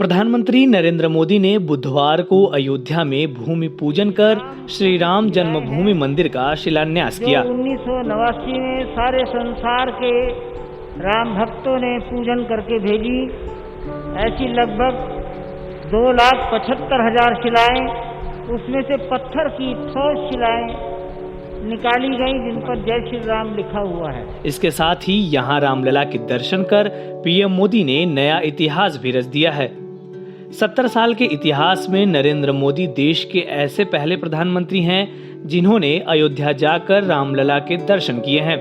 प्रधानमंत्री नरेंद्र मोदी ने बुधवार को अयोध्या में भूमि पूजन कर श्री राम जन्मभूमि मंदिर का शिलान्यास किया। 1989 में सारे संसार के राम भक्तों ने पूजन करके भेजी। ऐसी लगभग 2,75,000 शिलाएं, उसमें से पत्थर की ठोस शिलाएं निकाली गई जिन पर जय श्री राम लिखा हुआ है। इसके साथ ही यहाँ रामलला के दर्शन कर पीएम मोदी ने नया इतिहास भी रच दिया है। 70 साल के इतिहास में नरेंद्र मोदी देश के ऐसे पहले प्रधानमंत्री हैं जिन्होंने अयोध्या जाकर रामलला के दर्शन किए हैं।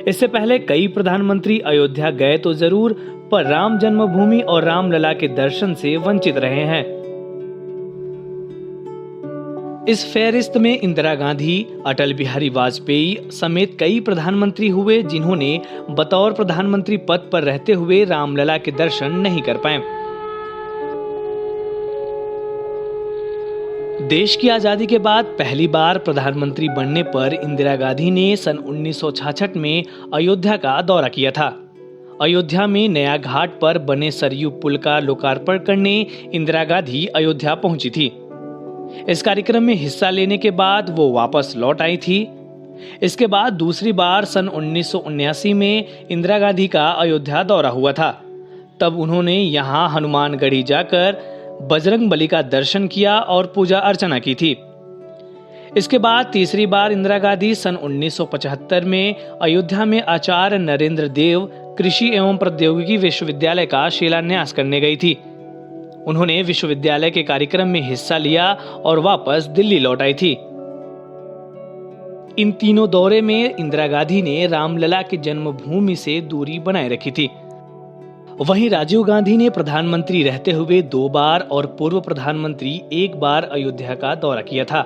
इससे पहले कई प्रधानमंत्री अयोध्या गए तो जरूर, पर राम जन्मभूमि और रामलला के दर्शन से वंचित रहे हैं। इस फेहरिस्त में इंदिरा गांधी, अटल बिहारी वाजपेयी समेत कई प्रधानमंत्री हुए जिन्होंने बतौर प्रधानमंत्री पद पर रहते हुए रामलला के दर्शन नहीं कर पाए। देश की आजादी के बाद पहली बार प्रधानमंत्री बनने पर इंदिरा गांधी ने सन 1966 में अयोध्या का दौरा किया था। अयोध्या में नया घाट पर बने सरयू पुल का लोकार्पण करने इंदिरा गांधी अयोध्या पहुंची थी। इस कार्यक्रम में हिस्सा लेने के बाद वो वापस लौट आई थी। इसके बाद दूसरी बार सन 1979 में इंदिरा गांधी का अयोध्या दौरा हुआ था। तब उन्होंने यहाँ हनुमानगढ़ी जाकर बजरंगबली का दर्शन किया और पूजा अर्चना की थी। इसके बाद तीसरी बार इंदिरा गांधी सन 1975 में अयोध्या में आचार्य नरेंद्र देव कृषि एवं प्रौद्योगिकी विश्वविद्यालय का शिलान्यास करने गई थी। उन्होंने विश्वविद्यालय के कार्यक्रम में हिस्सा लिया और वापस दिल्ली लौट आई थी। इन तीनों दौरे में इंदिरा गांधी ने रामलला की जन्मभूमि से दूरी बनाए रखी थी। वहीं राजीव गांधी ने प्रधानमंत्री रहते हुए 2 बार और पूर्व प्रधानमंत्री 1 बार अयोध्या का दौरा किया था।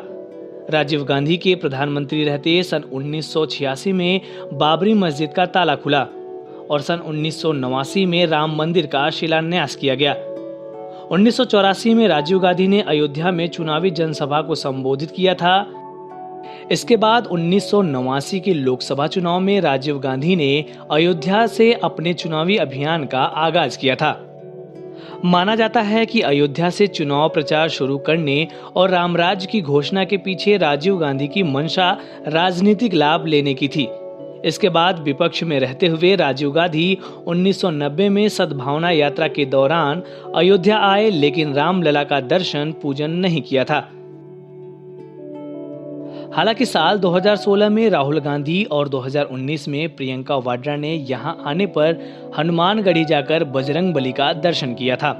राजीव गांधी के प्रधानमंत्री रहते सन 1986 में बाबरी मस्जिद का ताला खुला और सन 1989 में राम मंदिर का शिलान्यास किया गया। 1984 में राजीव गांधी ने अयोध्या में चुनावी जनसभा को संबोधित किया था। इसके बाद 1989 के लोकसभा चुनाव में राजीव गांधी ने अयोध्या से अपने चुनावी अभियान का आगाज किया था। माना जाता है कि अयोध्या से चुनाव प्रचार शुरू करने और रामराज्य की घोषणा के पीछे राजीव गांधी की मंशा राजनीतिक लाभ लेने की थी। इसके बाद विपक्ष में रहते हुए राजीव गांधी 1990 में सद्भावना यात्रा के दौरान अयोध्या आए, लेकिन रामलला का दर्शन पूजन नहीं किया था। हालांकि साल 2016 में राहुल गांधी और 2019 में प्रियंका वाड्रा ने यहां आने पर हनुमानगढ़ी जाकर बजरंगबली का दर्शन किया था।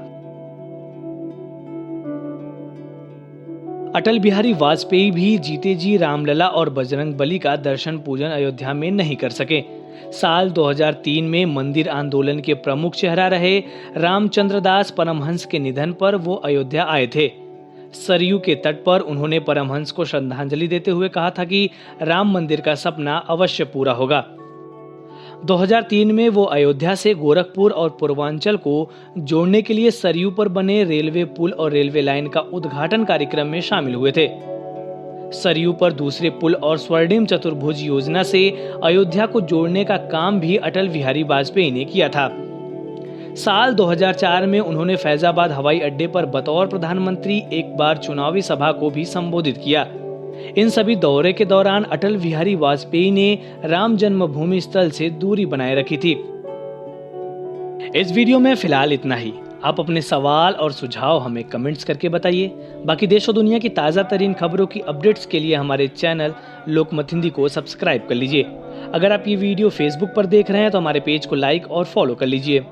अटल बिहारी वाजपेयी भी जीते जी रामलला और बजरंगबली का दर्शन पूजन अयोध्या में नहीं कर सके। साल 2003 में मंदिर आंदोलन के प्रमुख चेहरा रहे रामचंद्र दास परमहंस के निधन पर वो अयोध्या आए थे। सरयू के तट पर उन्होंने परमहंस को श्रद्धांजलि देते हुए कहा था कि राम मंदिर का सपना अवश्य पूरा होगा। 2003 में वो अयोध्या से गोरखपुर और पूर्वांचल को जोड़ने के लिए सरयू पर बने रेलवे पुल और रेलवे लाइन का उद्घाटन कार्यक्रम में शामिल हुए थे। सरयू पर दूसरे पुल और स्वर्णिम चतुर्भुज योजना से अयोध्या को जोड़ने का काम भी अटल बिहारी वाजपेयी ने किया था। साल 2004 में उन्होंने फैजाबाद हवाई अड्डे पर बतौर प्रधानमंत्री 1 बार चुनावी सभा को भी संबोधित किया। इन सभी दौरे के दौरान अटल बिहारी वाजपेयी ने राम जन्मभूमि स्थल से दूरी बनाए रखी थी। इस वीडियो में फिलहाल इतना ही। आप अपने सवाल और सुझाव हमें कमेंट्स करके बताइए। बाकी देश और दुनिया की ताज़ा तरीन खबरों की अपडेट्स के लिए हमारे चैनल लोकमत हिंदी को सब्सक्राइब कर लीजिए। अगर आप ये वीडियो फेसबुक पर देख रहे हैं तो हमारे पेज को लाइक और फॉलो कर लीजिए।